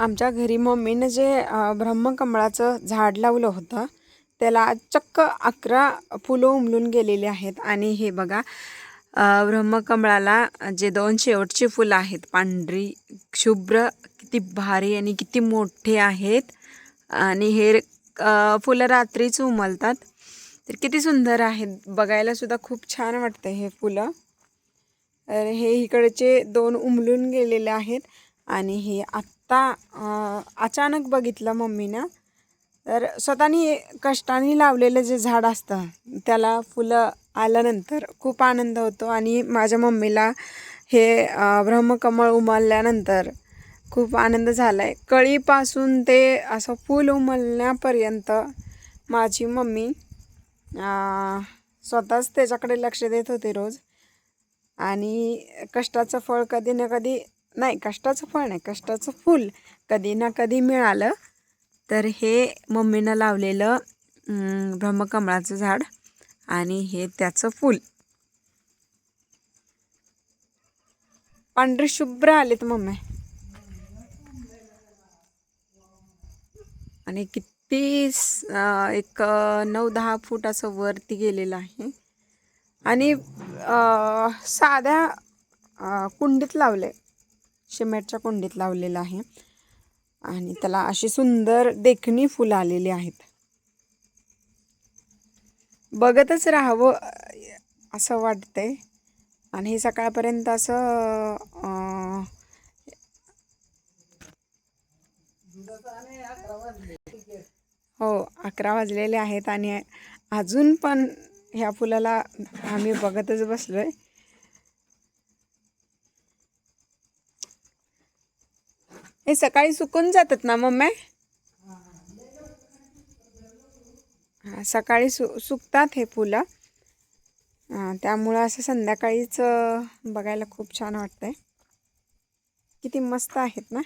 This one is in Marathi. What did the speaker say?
आमच्या घरी मम्मीनं जे ब्रह्मकमळाचं झाड लावलं होतं त्याला चक्क 11 फुलं उमलून गेलेली आहेत. आणि हे बघा ब्रह्मकमळाला जे 2 शेवटची फुलं आहेत पांढरी शुभ्र, किती भारी आणि किती मोठे आहेत. आणि हे फुलं रात्रीच उमलतात, तर किती सुंदर आहेत, बघायला सुद्धा खूप छान वाटतं हे फुलं. हे इकडचे 2 उमलून गेलेले आहेत आणि हे आत्ता अचानक बघितलं मम्मीनं. तर स्वतःनी कष्टाने लावलेलं जे झाड असतं त्याला फुलं आल्यानंतर खूप आनंद होतो. आणि माझ्या मम्मीला हे ब्रह्मकमळ उमलल्यानंतर खूप आनंद झाला आहे. कळीपासून ते असं फूल उमलण्यापर्यंत माझी मम्मी स्वतःच त्याच्याकडे लक्ष देत होते रोज. आणि कष्टाचं फळ कधी ना कधी नाही, कष्टाचं फळ नाही, कष्टाचं फूल कधी ना कधी मिळालं. तर हे मम्मीनं लावलेलं ब्रह्मकमळाचं झाड आणि हे त्याचं फूल पांढरे शुभ्र आलेत मम्मी. आणि किती एक 9-10 फूट असं वरती गेलेलं आहे. आणि साध्या कुंडीत लावले, सिमेंटच्या कुंडीत लावलेलं आहे. आणि त्याला अशी सुंदर देखणी फुलं आलेली आहेत. बघतच राहावं असं वाटतंय. आणि सकाळपर्यंत असं हो 11 वाजलेले आहेत आणि अजून पण ह्या फुलाला आम्ही बघतच बसलोय. हे सकाळी सुकून जातात ना मम्मी? सकाळी सुकतात हे फुलं. त्यामुळं असं संध्याकाळीच बघायला खूप छान वाटतंय. किती मस्त आहेत ना.